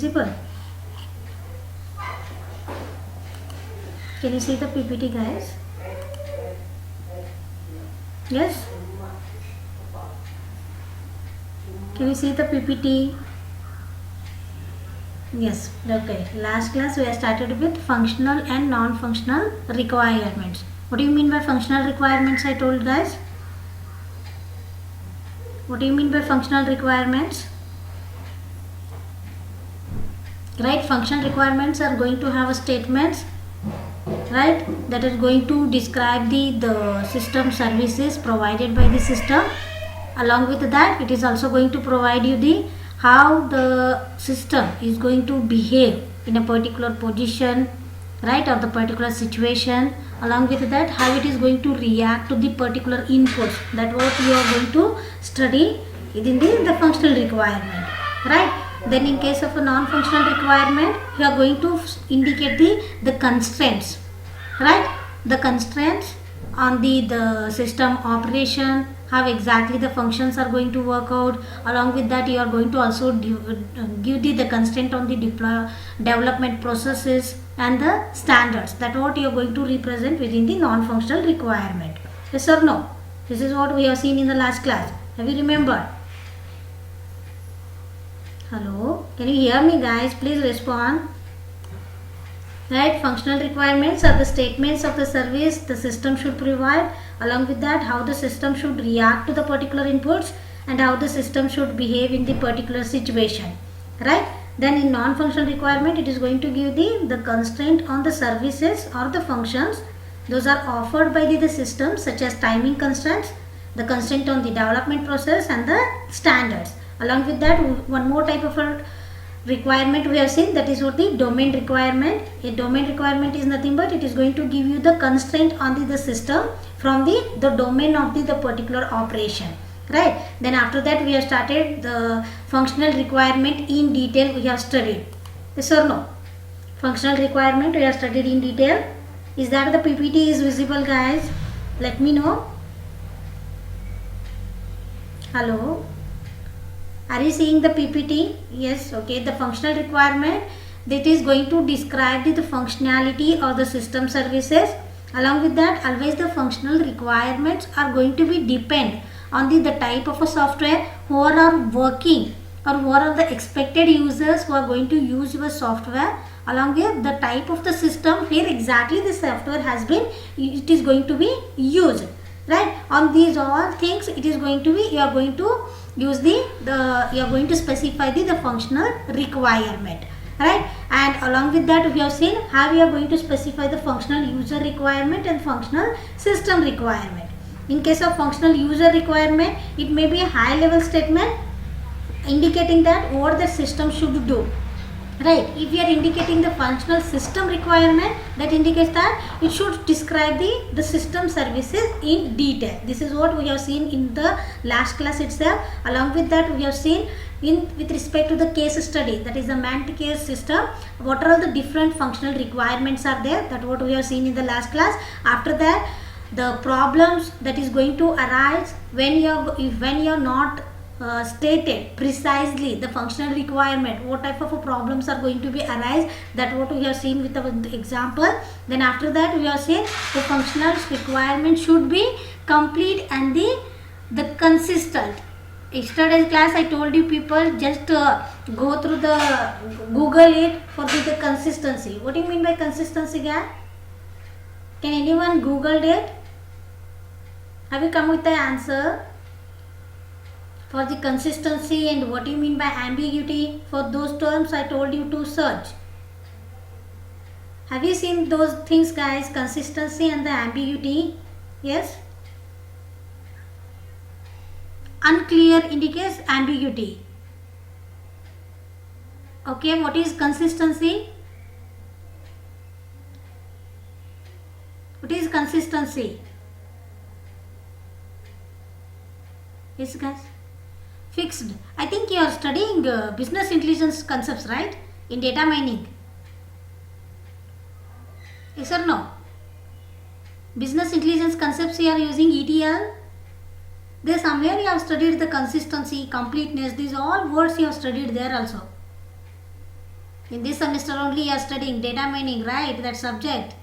Visible. Can you see the PPT, guys? Yes? Can you see the PPT? Yes. Okay. Last class we have started with functional and non-functional requirements. What do you mean by functional requirements? I told guys. What do you mean by functional requirements? Right. Functional requirements are going to have a statements, right, that is going to describe the system services provided by the system. Along with that, it is also going to provide you the how the system is going to behave in a particular position, right, or the particular situation. Along with that, how it is going to react to the particular inputs. That what you are going to study within the functional requirement, right. Then in case of a non-functional requirement, you are going to indicate the constraints, right, the constraints on the system operation, how exactly the functions are going to work out. Along with that, you are going to also give the constraint on the development processes and the standards. That what you are going to represent within the non-functional requirement. Yes or no? This is what we have seen in the last class. Have you remembered? Hello, can you hear me, guys? Please respond. Right, functional requirements are the statements of the service the system should provide. Along with that, how the system should react to the particular inputs and how the system should behave in the particular situation, right. Then in non-functional requirement, it is going to give the constraint on the services or the functions. Those are offered by the system, such as timing constraints, the constraint on the development process and the standards. Along with that, one more type of a requirement we have seen, that is what the domain requirement. A domain requirement is nothing but it is going to give you the constraint on the system from the domain of the particular operation, right. Then after that, we have started the functional requirement in detail. We have studied, yes or no? Functional requirement we have studied in detail. Is that the PPT is visible, guys? Let me know. Hello, are you seeing the PPT? Yes. Okay. The functional requirement, that is going to describe the functionality of the system services. Along with that, always the functional requirements are going to be depend on the type of a software who are working, or who are the expected users who are going to use your software. Along with the type of the system where exactly the software has been, it is going to be used, right. On these all things, it is going to be, you are going to use you are going to specify the functional requirement, right. And along with that, we have seen how we are going to specify the functional user requirement and functional system requirement. In case of functional user requirement, it may be a high level statement indicating that what the system should do, right. If we are indicating the functional system requirement, that indicates that it should describe the system services in detail. This is what we have seen in the last class itself. Along with that, we have seen with respect to the case study, that is the man case system, what are all the different functional requirements are there. That what we have seen in the last class. After that, the problems that is going to arise when you are not stated precisely the functional requirement, what type of problems are going to be arise, that what we have seen with the example. Then after that, we have seen the functional requirement should be complete and the consistent. Yesterday's class, I told you people just go through the Google it for the consistency. What do you mean by consistency, guys? Can anyone Googled it? Have you come with the answer for the consistency? And what do you mean by ambiguity? For those terms, I told you to search. Have you seen those things, guys? Consistency and the ambiguity. Yes. Unclear indicates ambiguity. Okay, what is consistency? What is consistency? Yes, guys. Fixed. I think you are studying business intelligence concepts, right? In data mining. Yes or no? Business intelligence concepts you are using ETL. There somewhere you have studied the consistency, completeness. These all words you have studied there also. In this semester only you are studying data mining, right? That subject.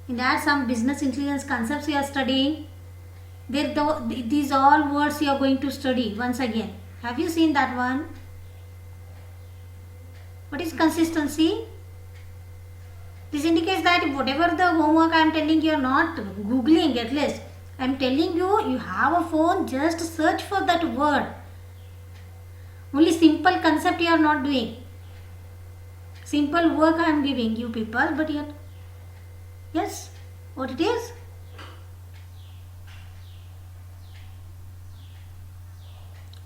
In that some business intelligence concepts you are studying. These all words you are going to study once again. Have you seen that one? What is consistency? This indicates that whatever the homework I am telling you are not googling at least. I am telling you, you have a phone, just search for that word. Only simple concept you are not doing. Simple work I am giving you people, but yet, yes, what it is?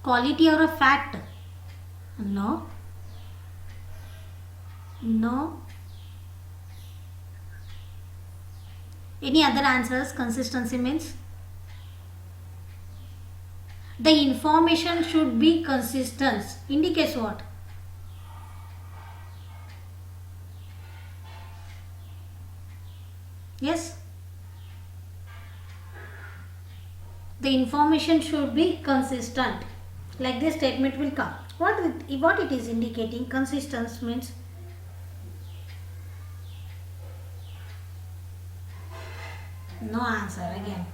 Quality or a fact? No. No. Any other answers? Consistency means the information should be consistent. Indicates what? Yes. The information should be consistent. Like this statement will come. What it is indicating? Consistency means no answer again.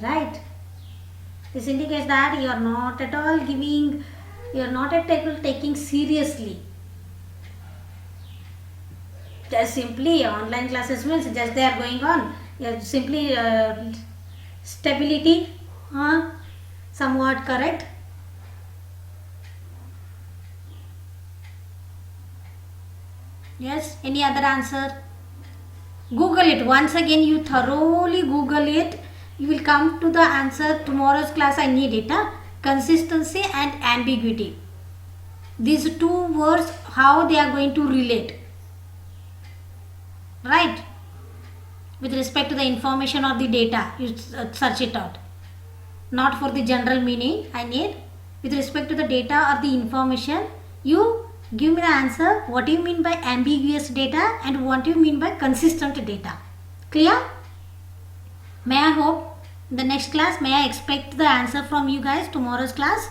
Right? This indicates that you are not at all giving, you are not at all taking seriously. Just simply online classes means just they are going on. Simply stability, somewhat correct. Yes, any other answer? Google it once again, you thoroughly Google it. You will come to the answer. Tomorrow's class I need it. Consistency and ambiguity. These two words, how they are going to relate. Right? With respect to the information or the data, you search it out. Not for the general meaning I need. With respect to the data or the information, you give me the answer. What do you mean by ambiguous data and what do you mean by consistent data? Clear? May I hope in the next class, may I expect the answer from you guys tomorrow's class?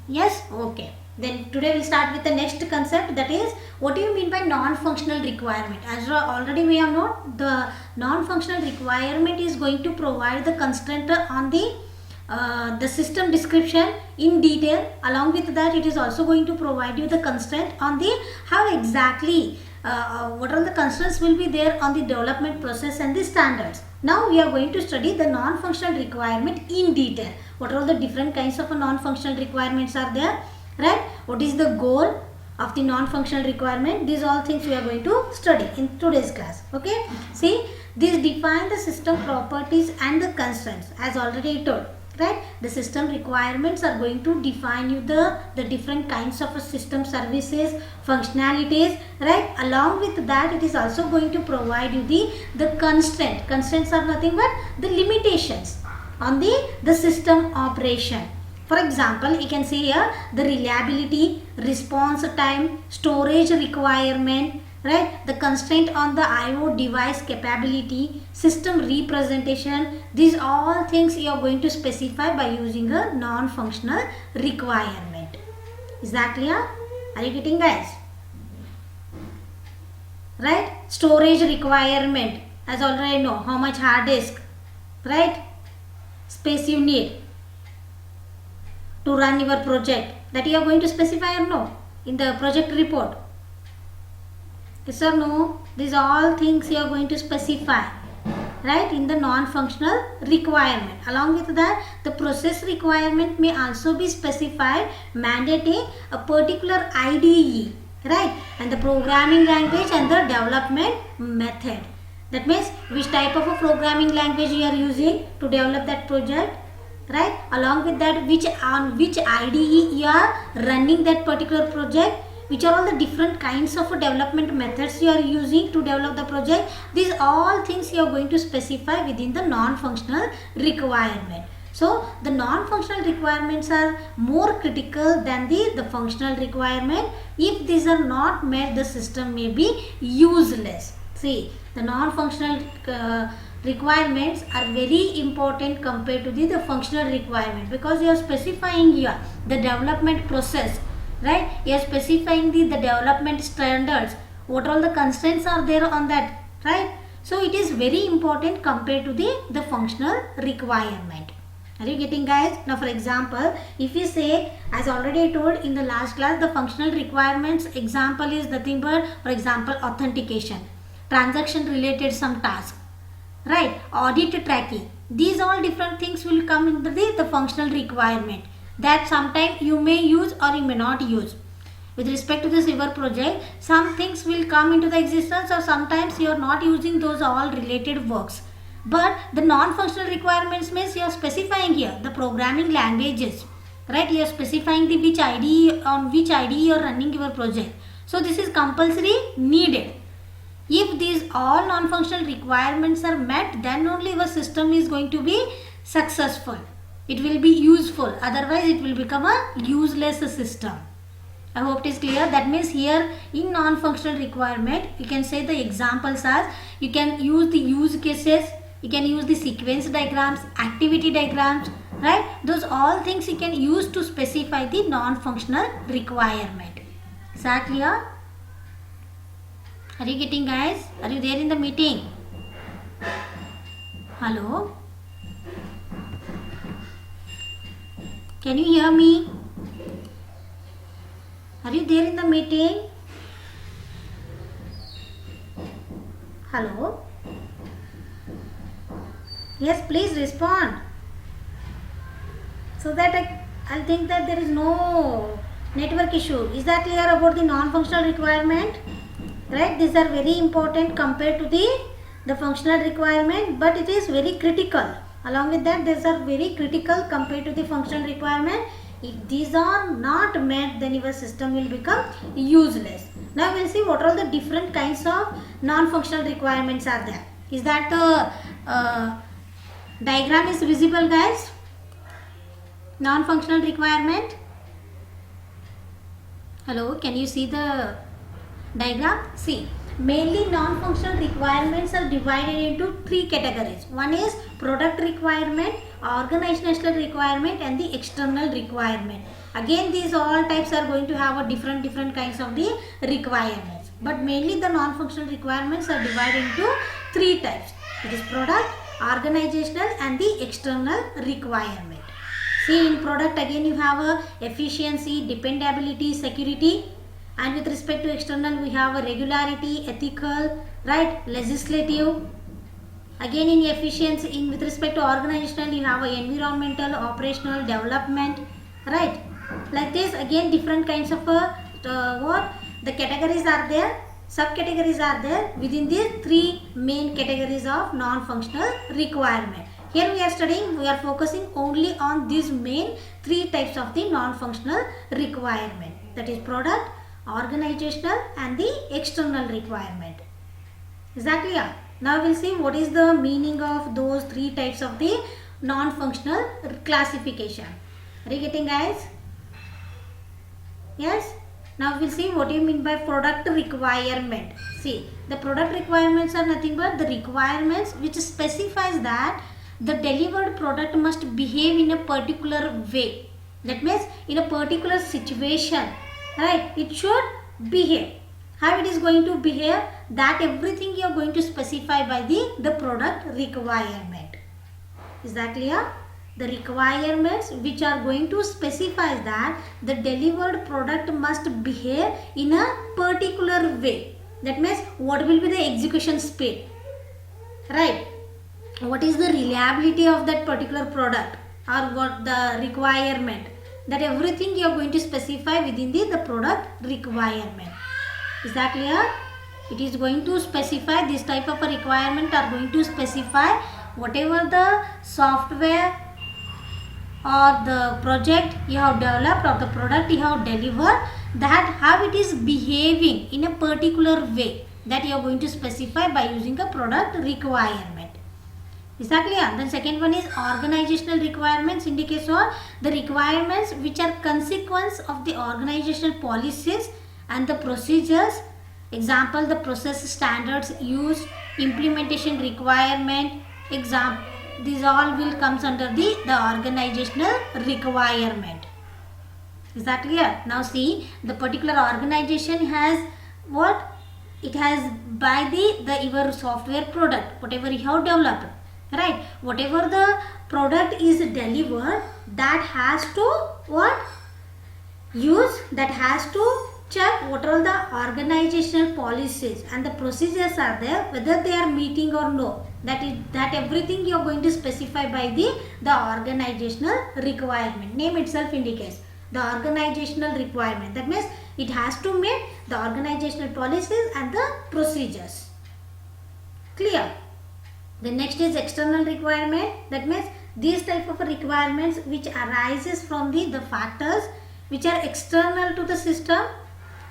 Yes? Okay. Then today we'll start with the next concept, that is what do you mean by non-functional requirement? As already we have known, the non-functional requirement is going to provide the constraint on the system description in detail. Along with that, it is also going to provide you the constraint on the how exactly what are the constraints will be there on the development process and the standards. Now we are going to study the non-functional requirement in detail. What are the different kinds of non-functional requirements are there, right? What is the goal of the non-functional requirement? These all things we are going to study in today's class. Okay, see, these define the system properties and the constraints as already told. Right, the system requirements are going to define you the different kinds of system services, functionalities, right? Along with that, it is also going to provide you the constraint. Constraints are nothing but the limitations on the system operation. For example, you can see here the reliability, response time, storage requirement, right? The constraint on the I/O device capability, system representation. These all things you are going to specify by using a non-functional requirement. Is that clear? Are you getting, guys? Right? Storage requirement, as already know, how much hard disk, right? Space you need to run your project, that you are going to specify or no in the project report. Yes or no? These all things you are going to specify, right, in the non-functional requirement. Along with that, the process requirement may also be specified, mandating a particular IDE, right, and the programming language and the development method. That means which type of a programming language you are using to develop that project, right? Along with that, which IDE you are running that particular project, which are all the different kinds of development methods you are using to develop the project. These all things you are going to specify within the non-functional requirement. So the non-functional requirements are more critical than the functional requirement. If these are not met, the system may be useless. See, the non-functional requirements are very important compared to the functional requirement, because you are specifying here the development process, right? You are specifying the development standards, what all the constraints are there on that, right? So it is very important compared to the functional requirement. Are you getting, guys? Now for example, if we say, as already I told in the last class, the functional requirements example is nothing but, for example, authentication, transaction related some task, right? Audit tracking. These all different things will come into the functional requirement that sometime you may use or you may not use. With respect to this your project, some things will come into the existence or sometimes you are not using those all related works. But the non-functional requirements means you are specifying here the programming languages, right? You are specifying the which IDE, on which IDE you are running your project. So this is compulsory needed. If these all non-functional requirements are met, then only your system is going to be successful. It will be useful. Otherwise, it will become a useless system. I hope it is clear. That means here in non-functional requirement, you can say the examples as, you can use the use cases, you can use the sequence diagrams, activity diagrams, right? Those all things you can use to specify the non-functional requirement. Is that clear? Are you getting, guys? Are you there in the meeting? Hello? Can you hear me? Are you there in the meeting? Hello? Yes, please respond. So that I'll think that there is no network issue. Is that clear about the non-functional requirement? Right? These are very important compared to the functional requirement, but it is very critical. Along with that, these are very critical compared to the functional requirement. If these are not met, then your system will become useless. Now we will see what are the different kinds of non-functional requirements are there. Is that diagram is visible, guys? Non-functional requirement. Hello, can you see the diagram? See, mainly non-functional requirements are divided into three categories. One is product requirement, organizational requirement, and the external requirement. Again, these all types are going to have a different kinds of the requirements. But mainly the non-functional requirements are divided into three types. It is product, organizational, and the external requirement. See, in product again you have a efficiency, dependability, security. And with respect to external, we have a regularity, ethical, right, legislative. Again in efficiency, with respect to organizational, you have a environmental, operational, development, right. Like this, again different kinds of what the categories are there, subcategories are there within these three main categories of non-functional requirement. Here we are studying, we are focusing only on these main three types of the non-functional requirement. That is product, organizational, and the external requirement. Is that clear? Now we will see what is the meaning of those three types of the non-functional classification. Are you getting, guys? Yes? Now we will see what you mean by product requirement. See, the product requirements are nothing but the requirements which specifies that the delivered product must behave in a particular way. That means in a particular situation, right, it should behave. How it is going to behave, that everything you are going to specify by the product requirement. Is that clear? The requirements which are going to specify that the delivered product must behave in a particular way. That means what will be the execution speed, right? What is the reliability of that particular product, or what the requirement, that everything you are going to specify within the product requirement. Is that clear? It is going to specify this type of a requirement, are going to specify whatever the software or the project you have developed or the product you have delivered, that how it is behaving in a particular way, that you are going to specify by using a product requirement. Is that clear? Then second one is organizational requirements, indicates what? The requirements which are consequence of the organizational policies and the procedures. Example, the process standards used, implementation requirement. Example, these all will comes under the organizational requirement. Is that clear? Now see, the particular organization has what? It has by the your software product, whatever you have developed, right? Whatever the product is delivered, that has to what? Use, that has to check what all the organizational policies and the procedures are there, whether they are meeting or no. That everything you are going to specify by the organizational requirement. Name itself indicates the organizational requirement. That means it has to meet the organizational policies and the procedures. Clear? The next is external requirement. That means these type of requirements which arises from the factors which are external to the system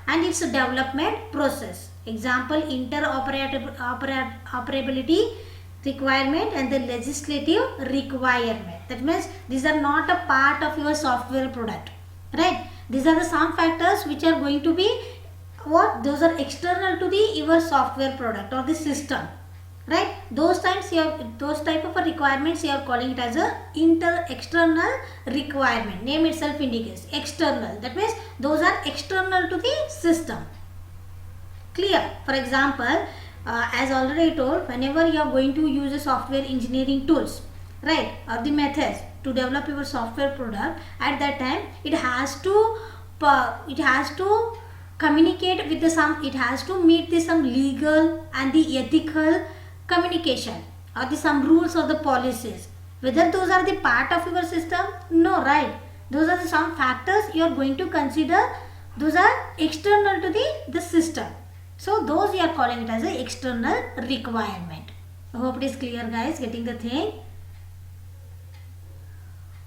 and its development process. Example, interoperability requirement and the legislative requirement. That means these are not a part of your software product, right? These are the some factors which are going to be what? Those are external to your software product or the system, right? Those times those type of requirements you are calling it as a external requirement. Name itself indicates external. That means those are external to the system. Clear? For example, as already told, whenever you are going to use a software engineering tools, right, or the methods to develop your software product, at that time it has to communicate with it has to meet some legal and the ethical communication or some rules or the policies. Whether those are the part of your system? No, right? Those are some factors you are going to consider. Those are external to the system. So those you are calling it as an external requirement. I hope it is clear, guys, getting the thing.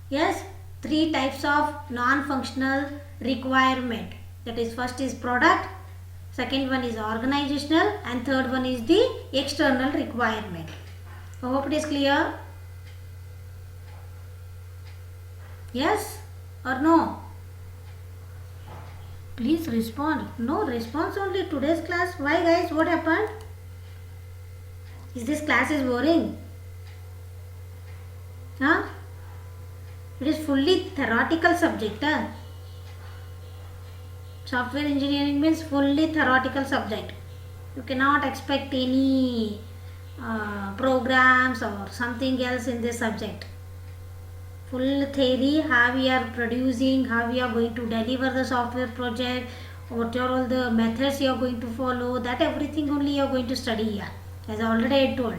Yes, 3 types of non-functional requirement. That is, first is product, second one is organizational, and third one is the external requirement. I hope it is clear. Yes or no? Please respond. No response only today's class. Why, guys? What happened? Is this class is boring? Huh? It is fully theoretical subject. Huh? Software engineering means fully theoretical subject. You cannot expect any programs or something else in this subject. Full theory, how we are producing, how we are going to deliver the software project, what are all the methods you are going to follow, that everything only you are going to study here, as already I told,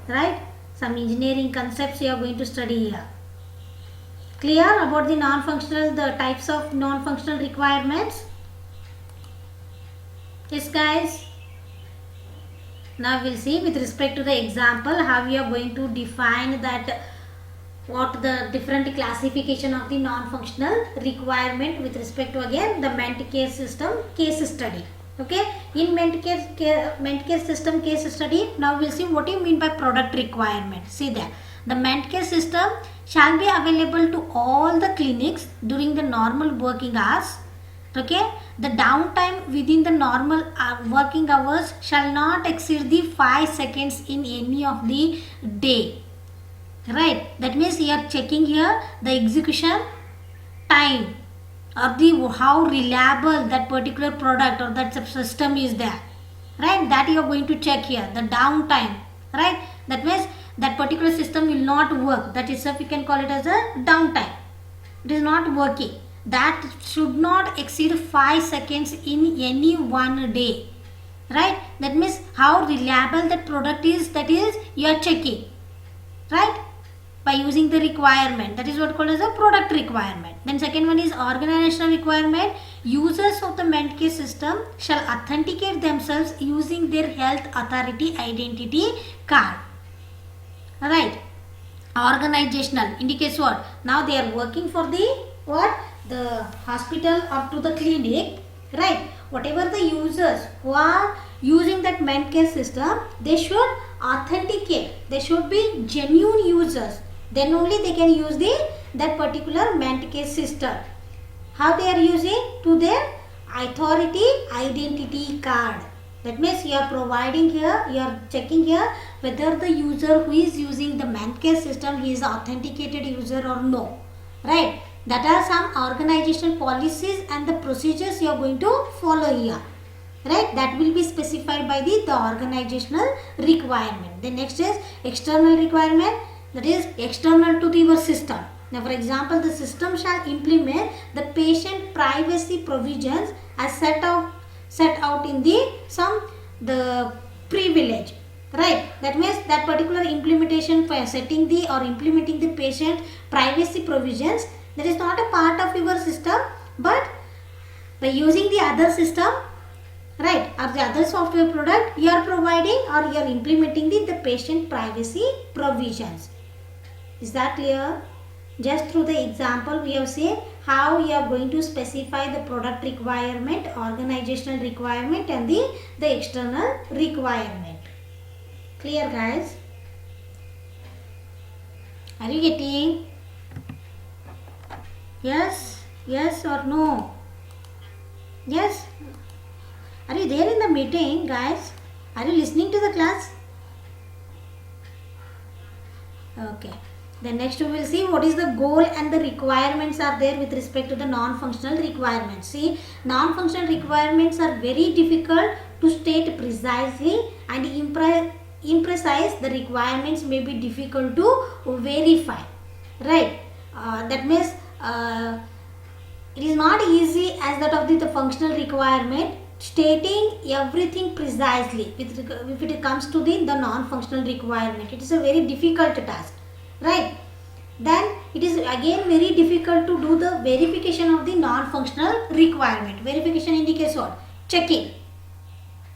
right? Some engineering concepts you are going to study here. Clear about the non-functional, the types of non-functional requirements? Yes, guys. Now we'll see with respect to the example how we are going to define that, what the different classification of the non-functional requirement with respect to again the Mentcare system case study. Okay, in Mentcare system case study, now we'll see what you mean by product requirement. See there, the Mentcare system shall be available to all the clinics during the normal working hours. Okay, the downtime within the normal working hours shall not exceed the 5 seconds in any of the day. Right, that means you are checking here the execution time or the how reliable that particular product or that system is there, right? That you are going to check here, the downtime, right? That means that particular system will not work. That itself you can call it as a downtime. It is not working. That should not exceed 5 seconds in any one day, right? That means how reliable that product is, that is you are checking, right? By using the requirement, that is what called as a product requirement. Then second one is organizational requirement. Users of the Mentcare system shall authenticate themselves using their health authority identity card. Alright, organizational indicates what? Now they are working for the what? The hospital or to the clinic, right? Whatever the users who are using that Mentcare system, they should authenticate. They should be genuine users. Then only they can use that particular Mentcare system. How they are using? To their authority identity card. That means you are providing here, you are checking here whether the user who is using the Mentcare system, he is an authenticated user or no. Right? That are some organizational policies and the procedures you are going to follow here. Right, that will be specified by the organizational requirement. The next is external requirement, that is external to your system. Now for example, the system shall implement the patient privacy provisions as set out in the privilege. Right, that means that particular implementation for setting the or implementing the patient privacy provisions, that is not a part of your system, but by using the other system, right, or the other software product, you are providing or you are implementing the patient privacy provisions. Is that clear? Just through the example we have seen how you are going to specify the product requirement, organizational requirement and the external requirement. Clear guys? Are you getting? Yes? Yes or no? Yes? Are you there in the meeting, guys? Are you listening to the class? Okay. Then next we will see what is the goal and the requirements are there with respect to the non-functional requirements. See, non-functional requirements are very difficult to state precisely, and imprecise the requirements may be difficult to verify. Right. That means it is not easy as that of the functional requirement, stating everything precisely if it comes to the non-functional requirement. It is a very difficult task, right? Then it is again very difficult to do the verification of the non-functional requirement. Verification indicates what? Checking,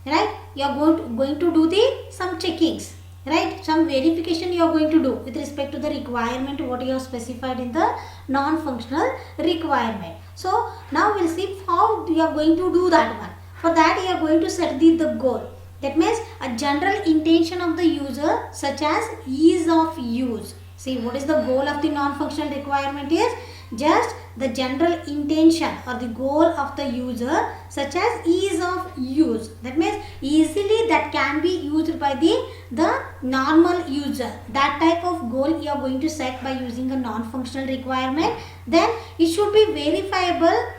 right? You are going to do some checkings, right? Some verification you are going to do with respect to the requirement what you have specified in the non-functional requirement. So now we will see how you are going to do that one. For that you are going to set the goal. That means a general intention of the user, such as ease of use. See, what is the goal of the non-functional requirement is just the general intention or the goal of the user, such as ease of use. That means easily that can be used by the normal user. That type of goal you are going to set by using a non-functional requirement. Then it should be verifiable.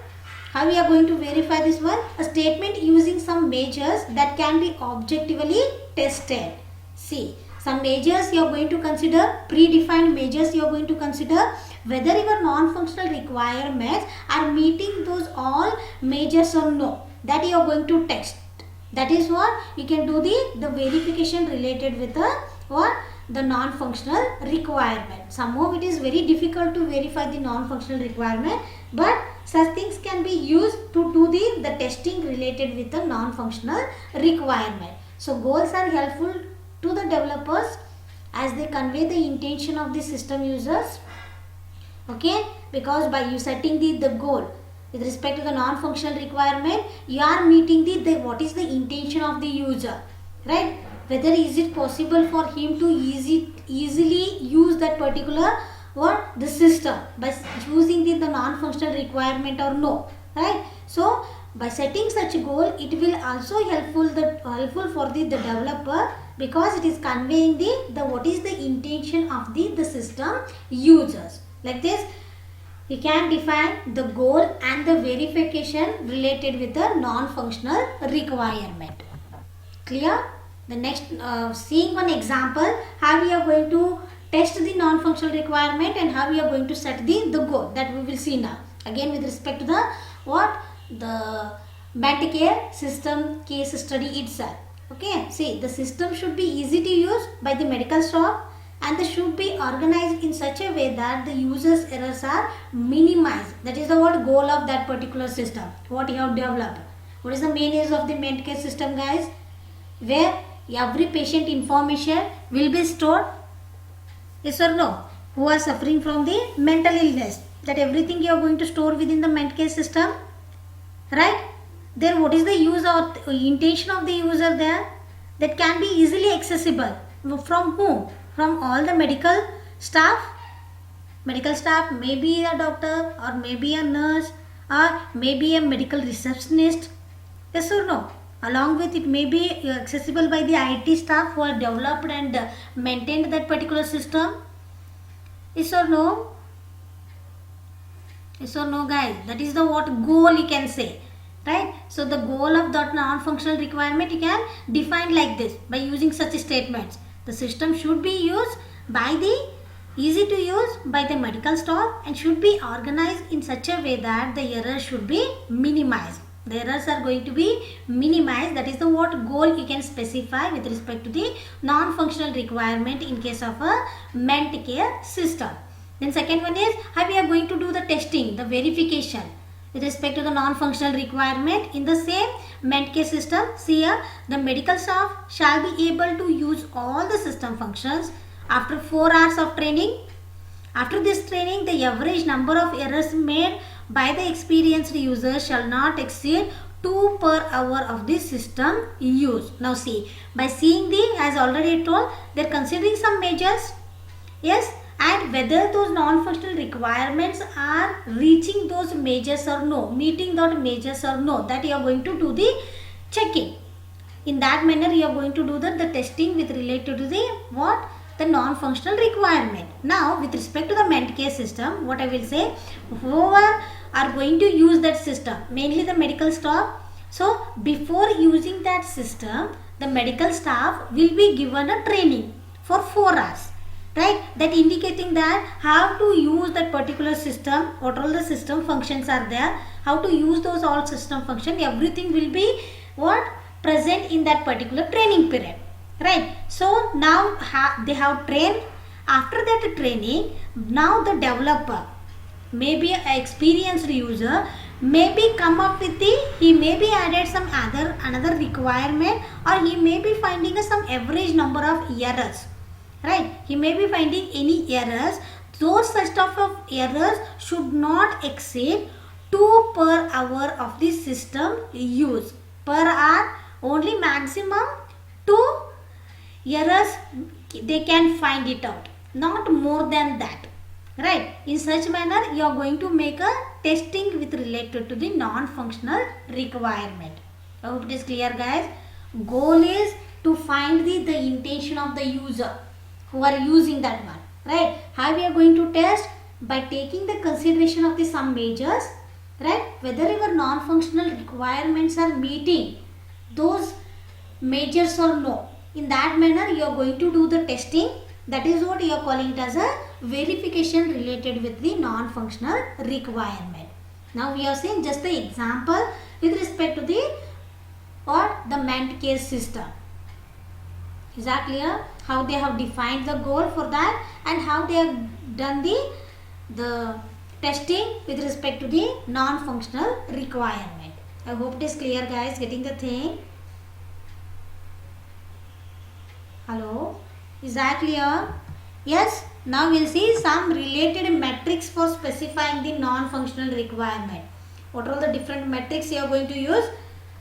How we are going to verify this one? A statement using some measures that can be objectively tested. See, some measures you are going to consider, predefined measures you are going to consider whether your non-functional requirements are meeting those all measures or no. That you are going to test. That is what you can do the verification related with the non-functional requirement. Somehow it is very difficult to verify the non-functional requirement, but such things can be used to do the testing related with the non-functional requirement. So goals are helpful to the developers as they convey the intention of the system users. Okay, because by you setting the goal with respect to the non-functional requirement, you are meeting the what is the intention of the user, right? Whether is it possible for him to easily use that particular the system by using the non-functional requirement or no, right? So by setting such a goal, it will also helpful for the developer, because it is conveying the what is the intention of the system users. Like this, we can define the goal and the verification related with the non-functional requirement. Clear? The next, seeing one example, how we are going to test the non-functional requirement and how we are going to set the goal, that we will see now. Again with respect to the Medicare system case study itself. Okay, see, the system should be easy to use by the medical staff, and they should be organized in such a way that the user's errors are minimized. That is the goal of that particular system, what you have developed. What is the main use of the Medicare system, guys? Where every patient information will be stored, yes or no, who are suffering from the mental illness, that everything you are going to store within the Medicare system, right? Then what is the use or intention of the user there? That can be easily accessible. From whom? From all the medical staff. Medical staff may be a doctor or maybe a nurse or maybe a medical receptionist, yes or no? Along with it may be accessible by the IT staff who are developed and maintained that particular system, yes or no? Yes or no, guys? That is the what goal you can say, right? So the goal of that non-functional requirement you can define like this by using such statements. The system should be used by the easy to use by the medical staff and should be organized in such a way that the errors should be minimized. The errors are going to be minimized. That is the what goal you can specify with respect to the non-functional requirement in case of a ment care system. Then second one is how we are going to do the testing, the verification with respect to the non-functional requirement in the same ment care system. See here, the medical staff shall be able to use all the system functions after 4 hours of training. After this training, the average number of errors made by the experienced user shall not exceed 2 per hour of the system use. Now see, by seeing the, as already told, they are considering some measures. Yes, and whether those non-functional requirements are reaching those measures or no, meeting those measures or no, that you are going to do the checking. In that manner, you are going to do the testing with related to the what? The non-functional requirement. Now, with respect to the ment care system, what I will say, whoever are going to use that system, mainly the medical staff. So, before using that system, the medical staff will be given a training for 4 hours. Right, that indicating that how to use that particular system, what all the system functions are there, how to use those all system function, everything will be what present in that particular training period. Right, so now they have trained. After that training, now the developer, maybe an experienced user, maybe come up with he may be added some another requirement, or he may be finding some average number of errors. Right, he may be finding any errors. Those such of errors should not exceed 2 per hour of the system use. Per hour, only maximum 2 errors they can find it out, not more than that. Right, in such manner you are going to make a testing with related to the non-functional requirement. I hope it is clear, guys. Goal is to find the intention of the user who are using that one. Right, how we are going to test? By taking the consideration of the some measures, right, whether your non-functional requirements are meeting those measures or no. In that manner you are going to do the testing. That is what you are calling it as a verification related with the non-functional requirement. Now we are seeing just the example with respect to the the ment care system. Is that clear? How they have defined the goal for that and how they have done the testing with respect to the non-functional requirement. I hope it is clear, guys. Getting the thing? Hello? Is that clear? Yes? Now we'll see some related metrics for specifying the non-functional requirement. What are the different metrics you are going to use?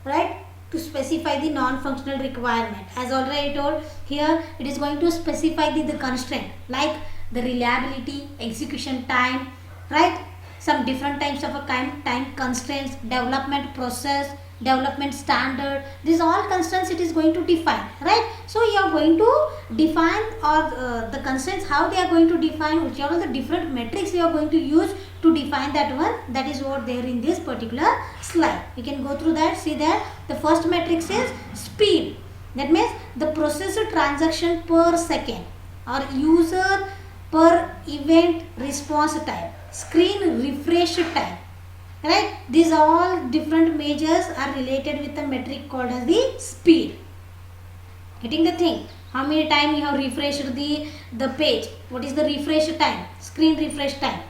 Right? To specify the non-functional requirement. As already told, here it is going to specify the constraint like the reliability, execution time, right? Some different types of time constraints, development process, development standard. These all constraints it is going to define, right? So you are going to define or the constraints, how they are going to define, which are the different metrics you are going to use to define that one. That is what there in this particular slide. You can go through that. See that the first matrix is speed. That means the processor transaction per second or user per event response time, screen refresh time. Right? These all different measures are related with the metric called as the speed. Getting the thing? How many times you have refreshed the page? What is the refresh time? Screen refresh time.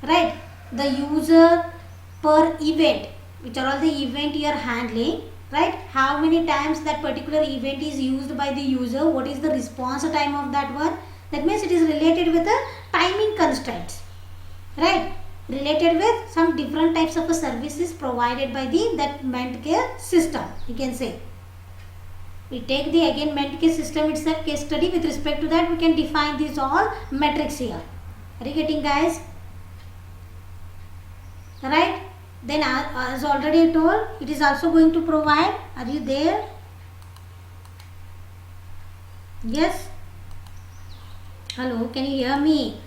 Right, the user per event, which are all the event you are handling, right? How many times that particular event is used by the user, what is the response time of that one? That means it is related with the timing constraints, right? Related with some different types of services provided by that ment care system, you can say. We take the again ment care system itself case study. With respect to that we can define these all metrics here. Are you getting, guys? Right, then as already told, it is also going to provide. Are you there? Yes? Hello, can you hear me?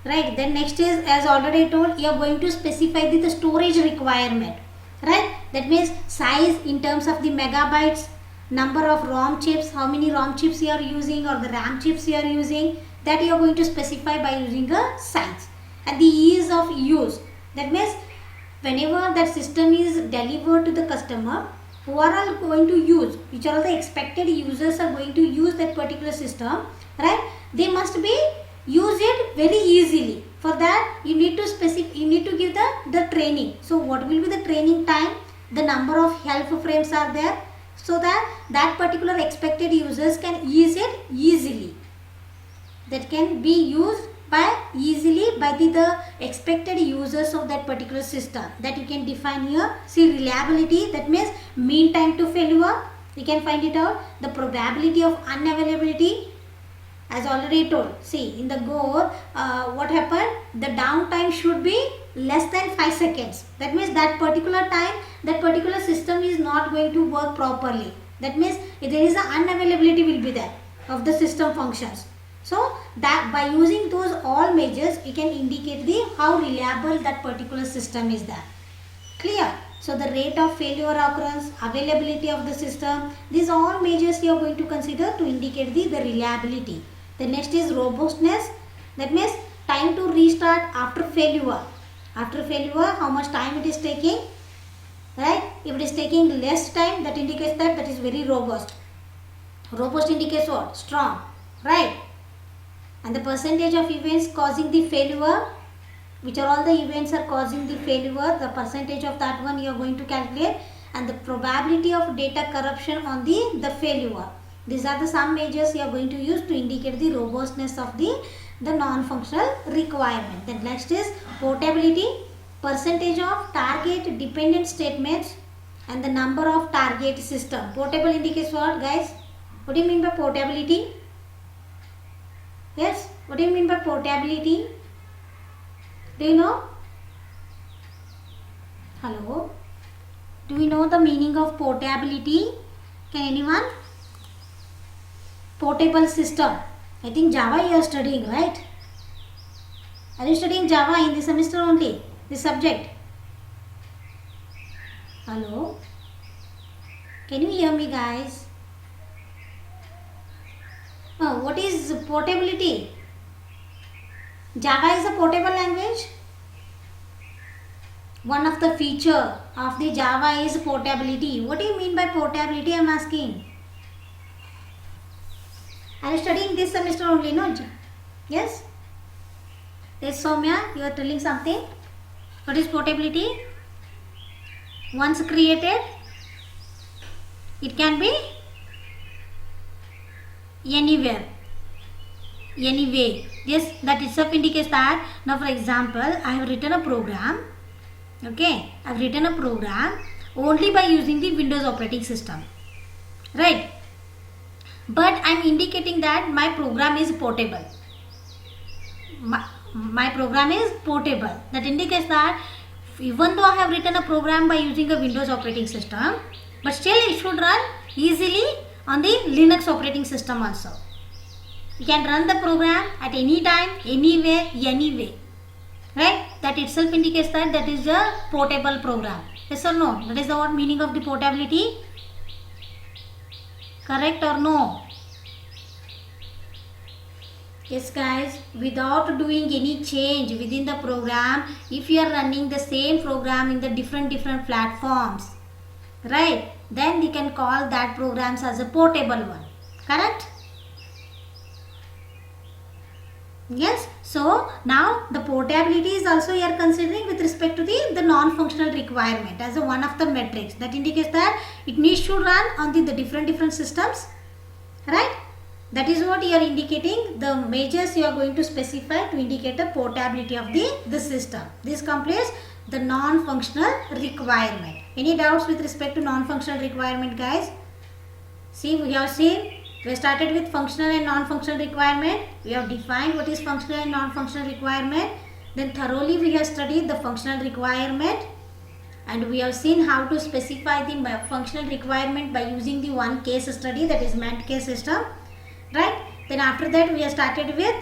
right? Then next is, as already told, you are going to specify the storage requirement, right? That means size in terms of the megabytes, number of ROM chips, how many ROM chips you are using or the RAM chips you are using, that you are going to specify by using a size. And the ease of use, that means whenever that system is delivered to the customer, who are all going to use, which are all the expected users are going to use that particular system, right? They must be use it very easily. For that you need to give the training. So what will be the training time, the number of help frames are there, so that particular expected users can use it easily. That can be used by the expected users of that particular system, that you can define here. See, reliability, that means mean time to failure, you can find it out. The probability of unavailability, as already told. See, in the Go, what happened, the downtime should be less than 5 seconds. That means that particular time, that particular system is not going to work properly. That means if there is an unavailability will be there of the system functions. So that by using those all measures, you can indicate the how reliable that particular system is there. Clear? So the rate of failure occurrence, availability of the system, these all measures you are going to consider to indicate the reliability. The next is robustness. That means time to restart after failure. After failure, how much time it is taking, right? If it is taking less time, that indicates that is very robust. Robust indicates what? Strong, right? And the percentage of events causing the failure, which are all the events are causing the failure, the percentage of that one you are going to calculate, and the probability of data corruption on the failure. These are the some measures you are going to use to indicate the robustness of the non-functional requirement. Then next is portability, percentage of target dependent statements and the number of target system. Portable indicates what, guys? What do you mean by portability? Yes, what do you mean by portability? Do you know? Hello? Do you know the meaning of portability? Can anyone? Portable system. I think Java you are studying, right? Are you studying Java in this semester only? This subject? Hello? Can you hear me, guys? Oh, what is portability? Java is a portable language. One of the feature of the Java is portability. What do you mean by portability? I am asking. Are you studying this semester only? No? Yes? Yes, Soumya, you are telling something. What is portability? Once created, it can be anywhere, anyway. Yes, that itself indicates that. Now for example, I have written a program. Okay, I have written a program only by using the Windows operating system, right? But I am indicating that my program is portable. My program is portable. That indicates that even though I have written a program by using a Windows operating system, but still it should run easily on the Linux operating system also. You can run the program at any time, anywhere, anyway. Right? That itself indicates that is a portable program. Yes or no? That is the what meaning of the portability. Correct or no? Yes, guys, without doing any change within the program, if you are running the same program in the different platforms, right, then you can call that programs as a portable one. Correct? Yes. So now the portability is also you are considering with respect to the non-functional requirement as a one of the metrics that indicates that it needs to run on the different systems, right? That is what you are indicating, the measures you are going to specify to indicate the portability of the system. This completes the non-functional requirement. Any doubts with respect to non-functional requirement, guys? See, we have seen, we started with functional and non-functional requirement. We have defined what is functional and non-functional requirement. Then thoroughly we have studied the functional requirement. And we have seen how to specify the functional requirement by using the one case study, that is MENT case system. Right? Then after that we have started with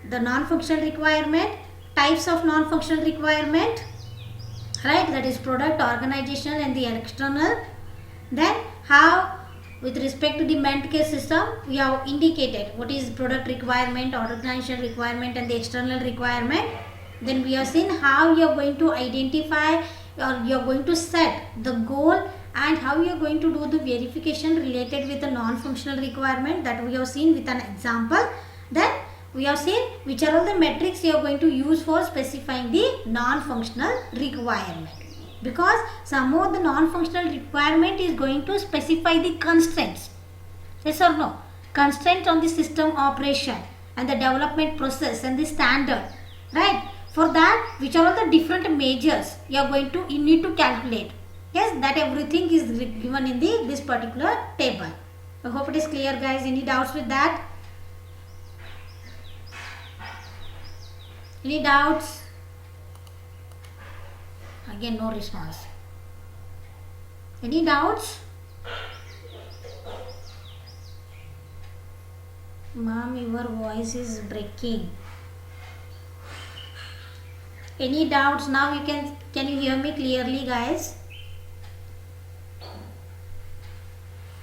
the non-functional requirement. types of non-functional requirement, right? That is product, organizational and the external. Then how, with respect to the ment case system, we have indicated what is product requirement, organizational requirement and the external requirement. Then we have seen how you are going to identify or you are going to set the goal and how you are going to do the verification related with the non-functional requirement, that we have seen with an example. Then we have seen which are all the metrics you are going to use for specifying the non-functional requirement, because some of the non-functional requirement is going to specify the constraints, yes or no, constraints on the system operation and the development process and the standard, right? For that, which are all the different measures you need to calculate. Yes, that everything is given in this particular table. I hope it is clear, guys. Any doubts with that? Any doubts? Again, no response. Any doubts? Ma'am, your voice is breaking. Any doubts? Now you can you hear me clearly, guys?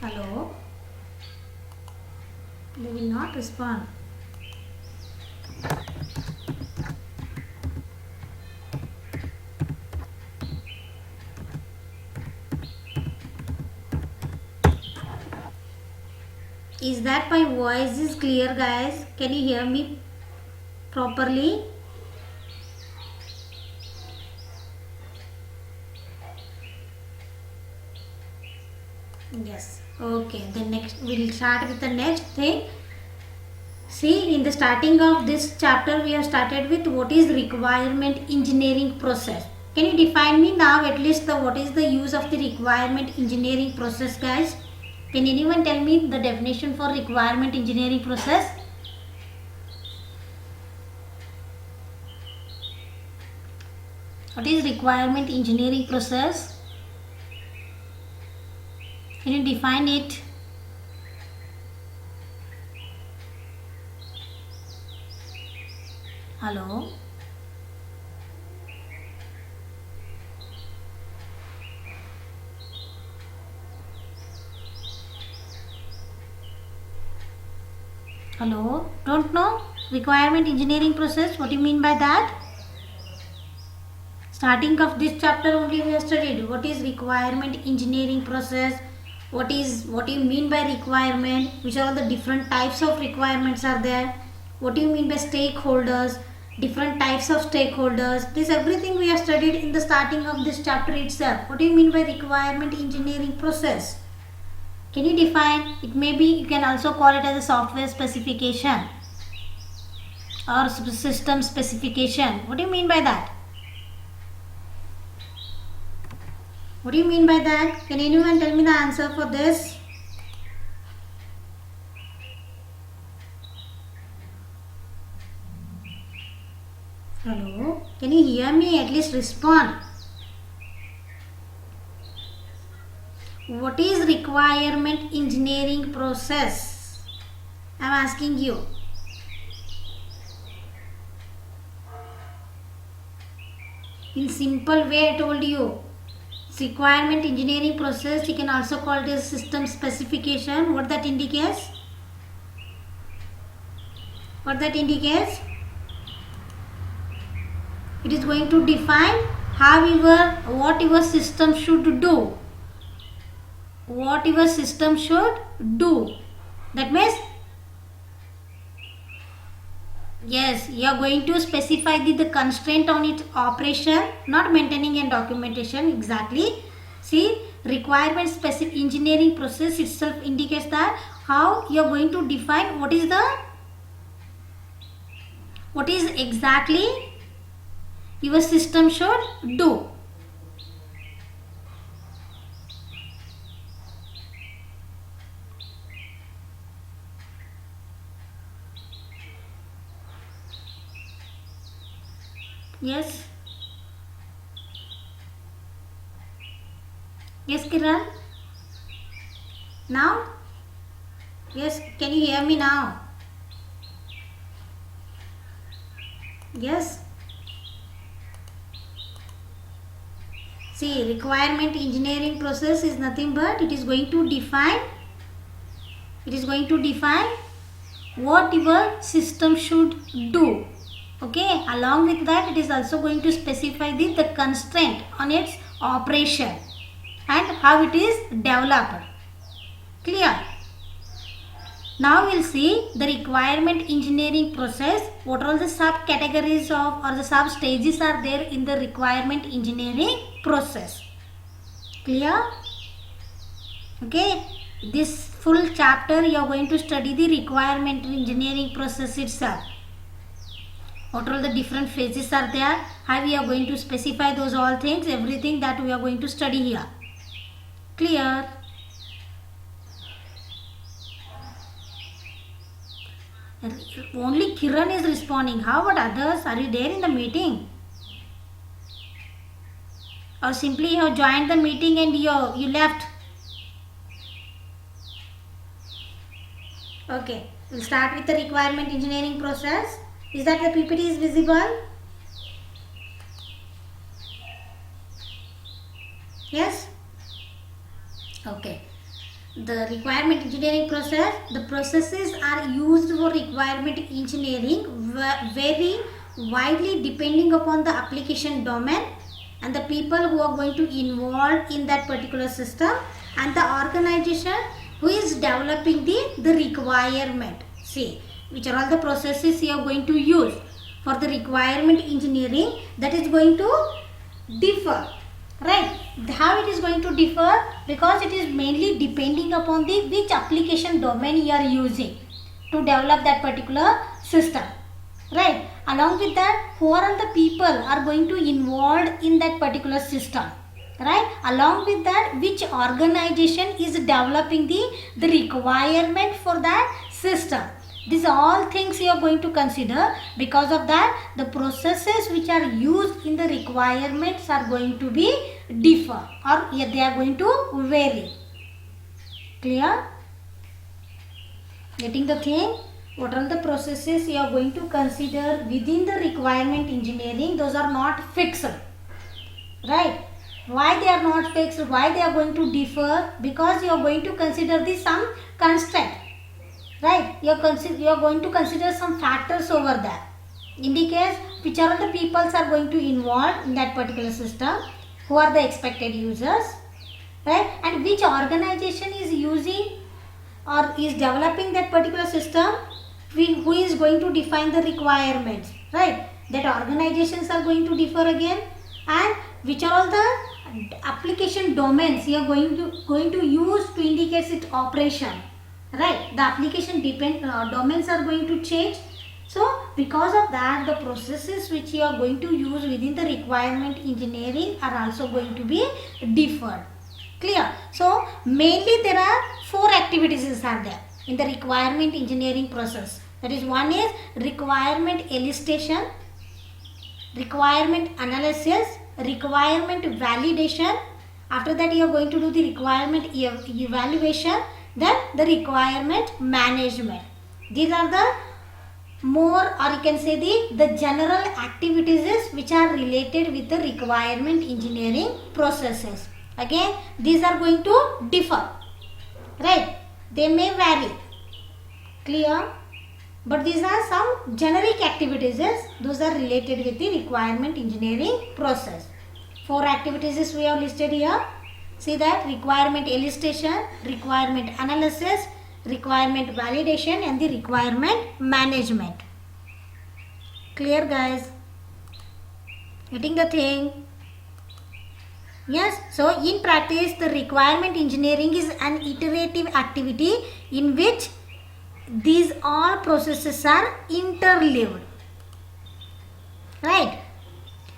Hello? They will not respond. Is that my voice is clear, guys? Can you hear me properly? Yes. Okay. The next, we'll start with the next thing. See, in the starting of this chapter, we have started with what is requirement engineering process. Can you define me now at least what is the use of the requirement engineering process, guys? Can anyone tell me the definition for requirement engineering process? What is requirement engineering process? Can you define it? Hello? Hello? Don't know? Requirement engineering process, what do you mean by that? Starting of this chapter only we have studied what is requirement engineering process, what do you mean by requirement, which are all the different types of requirements are there, what do you mean by stakeholders, different types of stakeholders. This everything we have studied in the starting of this chapter itself. What do you mean by requirement engineering process? Can you define? It may be, you can also call it as a software specification or system specification. What do you mean by that? What do you mean by that? Can anyone tell me the answer for this? Hello? Can you hear me? At least respond. What is requirement engineering process? I am asking you. In simple way I told you. Requirement engineering process, you can also call it as system specification. What that indicates? What that indicates? It is going to define what your system should do. What your system should do. That means, yes, you are going to specify the constraint on its operation, not maintaining and documentation exactly. See, requirement specific engineering process itself indicates that how you are going to define what is exactly your system should do. Yes. Yes, Kiran. Now? Yes, can you hear me now? Yes. See, requirement engineering process is nothing but it is going to define what your system should do. Okay, along with that it is also going to specify the constraint on its operation and how it is developed. Clear? Now we'll see the requirement engineering process. What all the subcategories of or the sub stages are there in the requirement engineering process. Clear? Okay, this full chapter you are going to study the requirement engineering process itself. What all the different phases are there, how we are going to specify those all things, everything that we are going to study here. Clear? Only Kiran is responding. How about others? Are you there in the meeting? Or simply you have joined the meeting and you left? Okay, we'll start with the requirement engineering process. Is that the PPT is visible? Yes? Okay. The requirement engineering process, the processes are used for requirement engineering vary widely depending upon the application domain and the people who are going to involve in that particular system and the organization who is developing the requirement. See, which are all the processes you are going to use for the requirement engineering, that is going to differ. Right, how it is going to differ? Because it is mainly depending upon the which application domain you are using to develop that particular system. Right, along with that, who are all the people are going to involved in that particular system. Right, along with that, which organization is developing the requirement for that system. These are all things you are going to consider. Because of that, the processes which are used in the requirements are going to be differ or they are going to vary. Clear? Getting the thing? What are the processes you are going to consider within the requirement engineering? Those are not fixed. Right? Why they are not fixed? Why they are going to differ? Because you are going to consider some constraint. Right, you are going to consider some factors over there. Indicates which are the peoples are going to involve in that particular system, who are the expected users, right, and which organization is using or is developing that particular system, who is going to define the requirements, right. That organizations are going to differ again, and which are all the application domains you are going to use to indicate its operation. Right, the application domains are going to change. So, because of that, the processes which you are going to use within the requirement engineering are also going to be differed. Clear? So, mainly there are 4 activities are there in the requirement engineering process. That is, one is requirement elicitation, requirement analysis, requirement validation. After that, you are going to do the requirement evaluation. Then the requirement management. These are the more, or you can say the general activities which are related with the requirement engineering processes. Again, these are going to differ. Right? They may vary. Clear? But these are some generic activities. Those are related with the requirement engineering process. 4 activities we have listed here. See that requirement elicitation, requirement analysis, requirement validation and the requirement management. Clear guys? Getting the thing? Yes. So in practice the requirement engineering is an iterative activity in which these all processes are interleaved. Right?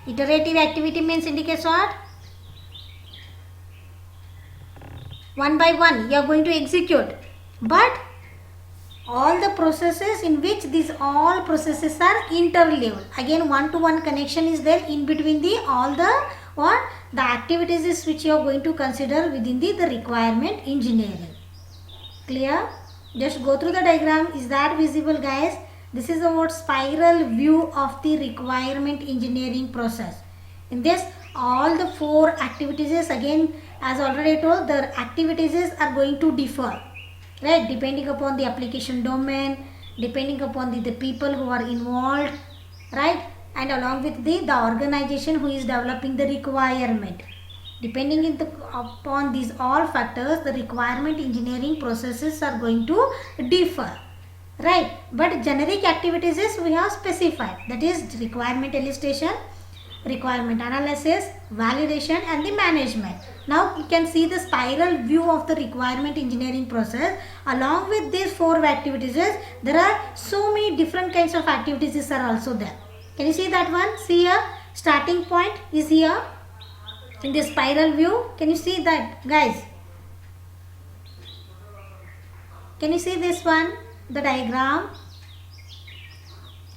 Iterative activity means indicates what? One by one you are going to execute, but all the processes in which these all processes are interleaved. Again, one-to-one connection is there in between all the activities which you are going to consider within the requirement engineering. Clear? Just go through the diagram. Is that visible guys? This is about spiral view of the requirement engineering process. In this, all the four activities, again as already told, the activities are going to differ, right, depending upon the application domain, depending upon the people who are involved, right, and along with the organization who is developing the requirement. Depending upon these all factors, the requirement engineering processes are going to differ, right. But generic activities is we have specified, that is requirement elicitation, requirement analysis, validation and the management. Now you can see the spiral view of the requirement engineering process. Along with these four activities, there are so many different kinds of activities are also there. Can you see that one? See here, starting point is here in the spiral view. Can you see that, guys? Can you see this one, the diagram?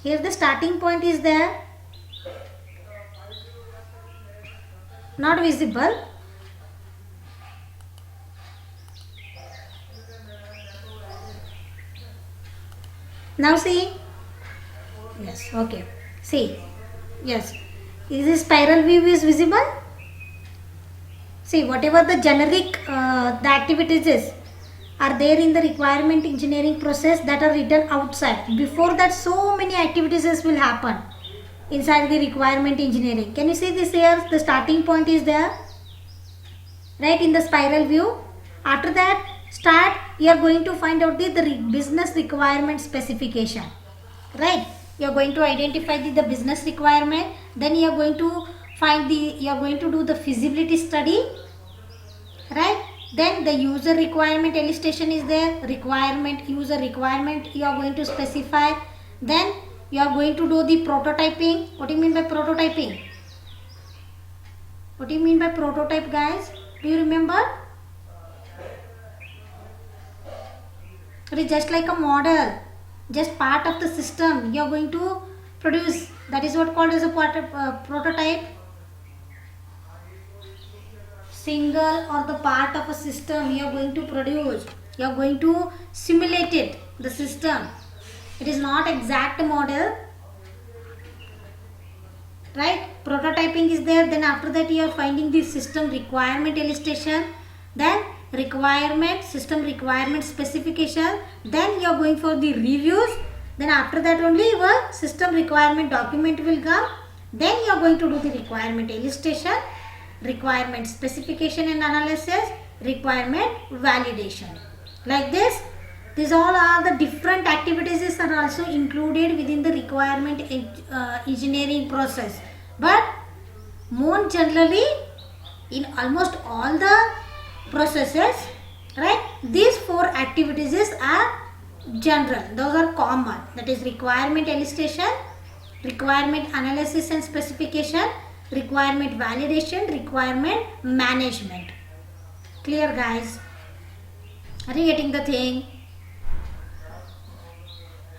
Here the starting point is there, not visible. Now see, yes, okay, see, yes, is this spiral view is visible? See, whatever the generic the activities are there in the requirement engineering process that are written outside. Before that, so many activities will happen inside the requirement engineering. Can you see this here? The starting point is there, right, in the spiral view. After that, you are going to find out the business requirement specification, right. You are going to identify the business requirement, then you are going to do the feasibility study, right. Then the user requirement elicitation is there, user requirement you are going to specify. Then you are going to do the prototyping. What do you mean by prototyping? What do you mean by prototype, guys? Do you remember? It is just like a model, just part of the system you are going to produce. That is what called as a prototype. Single or the part of a system you are going to produce. You are going to simulate it, the system. It is not exact model, right. Prototyping is there. Then after that you are finding the system requirement elicitation, then system requirement specification, then you are going for the reviews. Then after that only your system requirement document will come. Then you are going to do the requirement elicitation, requirement specification and analysis, requirement validation. Like this, these all are the different activities are also included within the requirement engineering process. But more generally, in almost all the processes, right, these four activities are general, those are common. That is requirement elicitation, requirement analysis and specification, requirement validation, requirement management. Clear, guys? Are you getting the thing?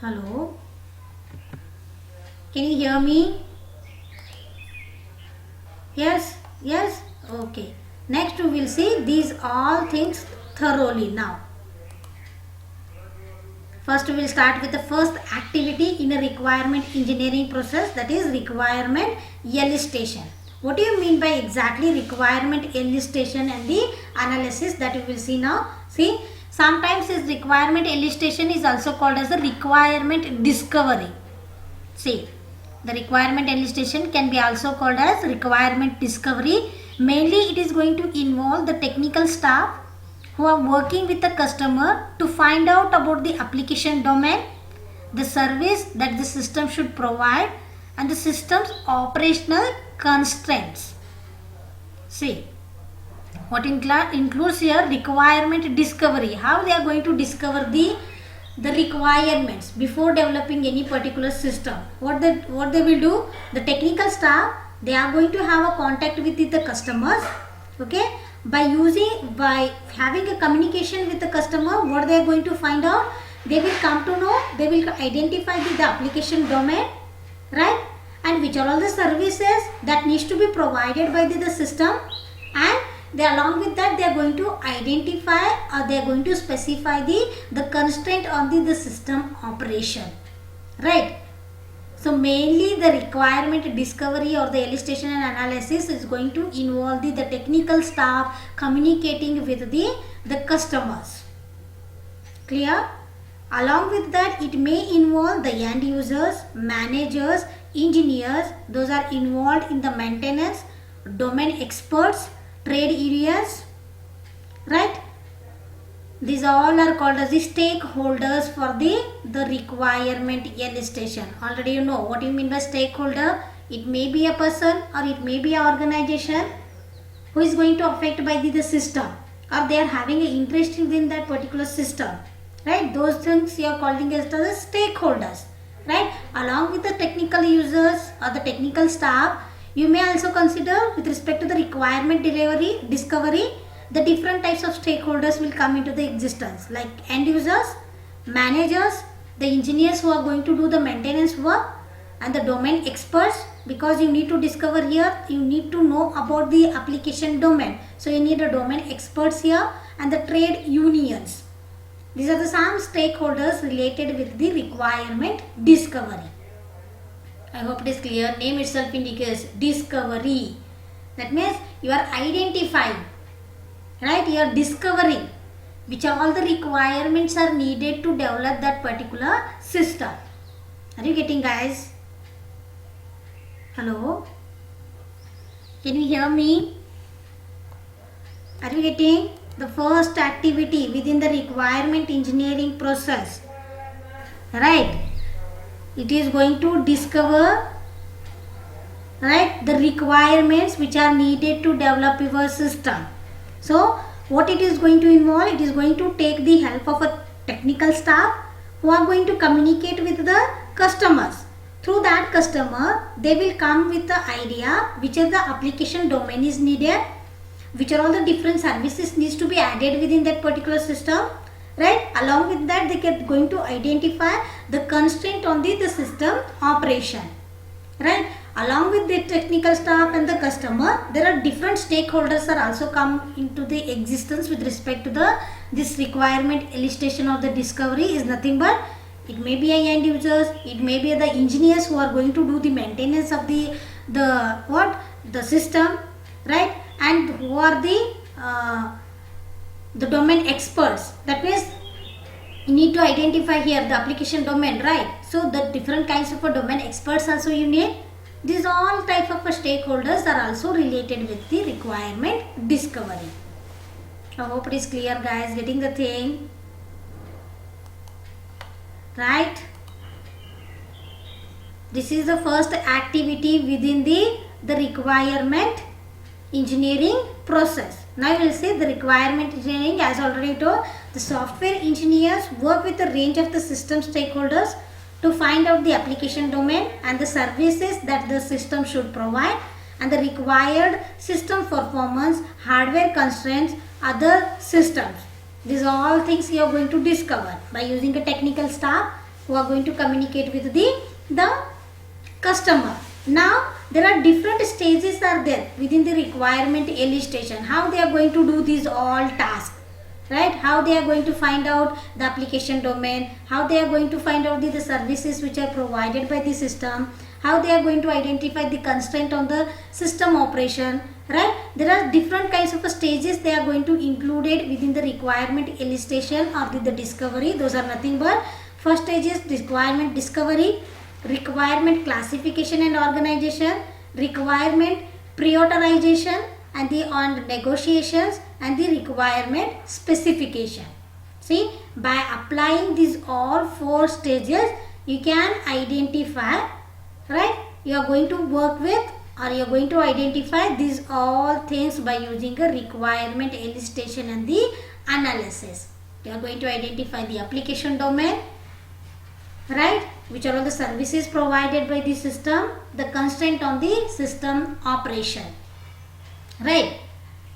Hello? Can you hear me? Yes? Yes? Okay. Next we will see these all things thoroughly now. First we will start with the first activity in a requirement engineering process, that is requirement elicitation. What do you mean by exactly requirement elicitation and the analysis, that we will see now. See, sometimes this requirement elicitation is also called as the requirement discovery. See, the requirement elicitation can be also called as requirement discovery. Mainly it is going to involve the technical staff who are working with the customer to find out about the application domain, the service that the system should provide, and the system's operational constraints. See, what includes here requirement discovery. How they are going to discover the requirements before developing any particular system. What they will do, the technical staff, they are going to have a contact with the customers, okay. By having a communication with the customer, what they are going to find out, they will come to know, they will identify the application domain, right, and which are all the services that needs to be provided by the system, and along with that they are going to identify or they are going to specify the constraint on the system operation, right. So mainly the requirement discovery or the elicitation and analysis is going to involve the technical staff communicating with the customers. Clear? Along with that, it may involve the end users, managers, engineers. Those are involved in the maintenance, domain experts, trade areas, right? These all are called as the stakeholders for the requirement elicitation. Already you know what you mean by stakeholder. It may be a person or it may be an organization who is going to affect by the system, or they are having an interest in that particular system. Right, those things you are calling as the stakeholders. Right, along with the technical users or the technical staff, you may also consider with respect to the requirement discovery, the different types of stakeholders will come into the existence, like end users, managers, the engineers who are going to do the maintenance work, and the domain experts, because you need to discover here, you need to know about the application domain. So you need a domain experts here, and the trade unions. These are the some stakeholders related with the requirement discovery. I hope it is clear. Name itself indicates discovery. That means you are identifying, right? You are discovering which all the requirements are needed to develop that particular system. Are you getting, guys? Hello? Can you hear me? Are you getting? The first activity within the requirement engineering process, right? It is going to discover, right, the requirements which are needed to develop your system. So what it is going to involve? It is going to take the help of a technical staff who are going to communicate with the customers. Through that customer, they will come with the idea which is the application domain is needed, which are all the different services needs to be added within that particular system, right? Along with that, they are going to identify the constraint on the system operation, right? Along with the technical staff and the customer, there are different stakeholders are also come into the existence with respect to this requirement elicitation of the discovery is nothing but it may be a end users, it may be the engineers who are going to do the maintenance of the system, right? And who are the domain experts. That means you need to identify here the application domain, right? So the different kinds of domain experts also you need. These all type of stakeholders are also related with the requirement discovery. I hope it is clear, guys. Getting the thing right? This is the first activity within the requirement engineering process. Now we will see the requirement engineering. As already told, the software engineers work with a range of the system stakeholders to find out the application domain and the services that the system should provide and the required system performance, hardware constraints, other systems. These are all things you are going to discover by using a technical staff who are going to communicate with the customer. Now there are different stages are there within the requirement elicitation. How they are going to do these all tasks, right? How they are going to find out the application domain, how they are going to find out the services which are provided by the system, how they are going to identify the constraint on the system operation, right? There are different kinds of stages they are going to included within the requirement elicitation or the discovery. Those are nothing but first stage is requirement discovery, requirement classification and organization, requirement prioritization, and the on negotiations, and the requirement specification. See, by applying these all four stages, you can identify, right? You are going to work with or you are going to identify these all things by using a requirement elicitation and the analysis. You are going to identify the application domain, right, which are all the services provided by the system, the constraint on the system operation, right?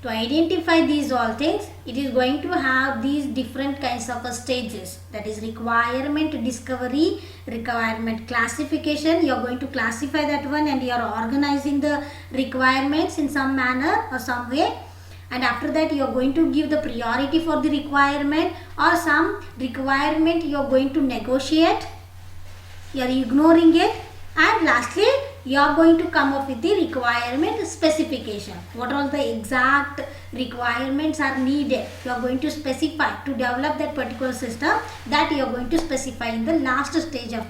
To identify these all things, it is going to have these different kinds of stages, that is requirement discovery, requirement classification. You are going to classify that one and you are organizing the requirements in some manner or some way, and after that you are going to give the priority for the requirement, or some requirement you are going to negotiate, you are ignoring it, And lastly, you are going to come up with the requirement specification. What all the exact requirements are needed, you are going to specify to develop that particular system, that you are going to specify in the last stage of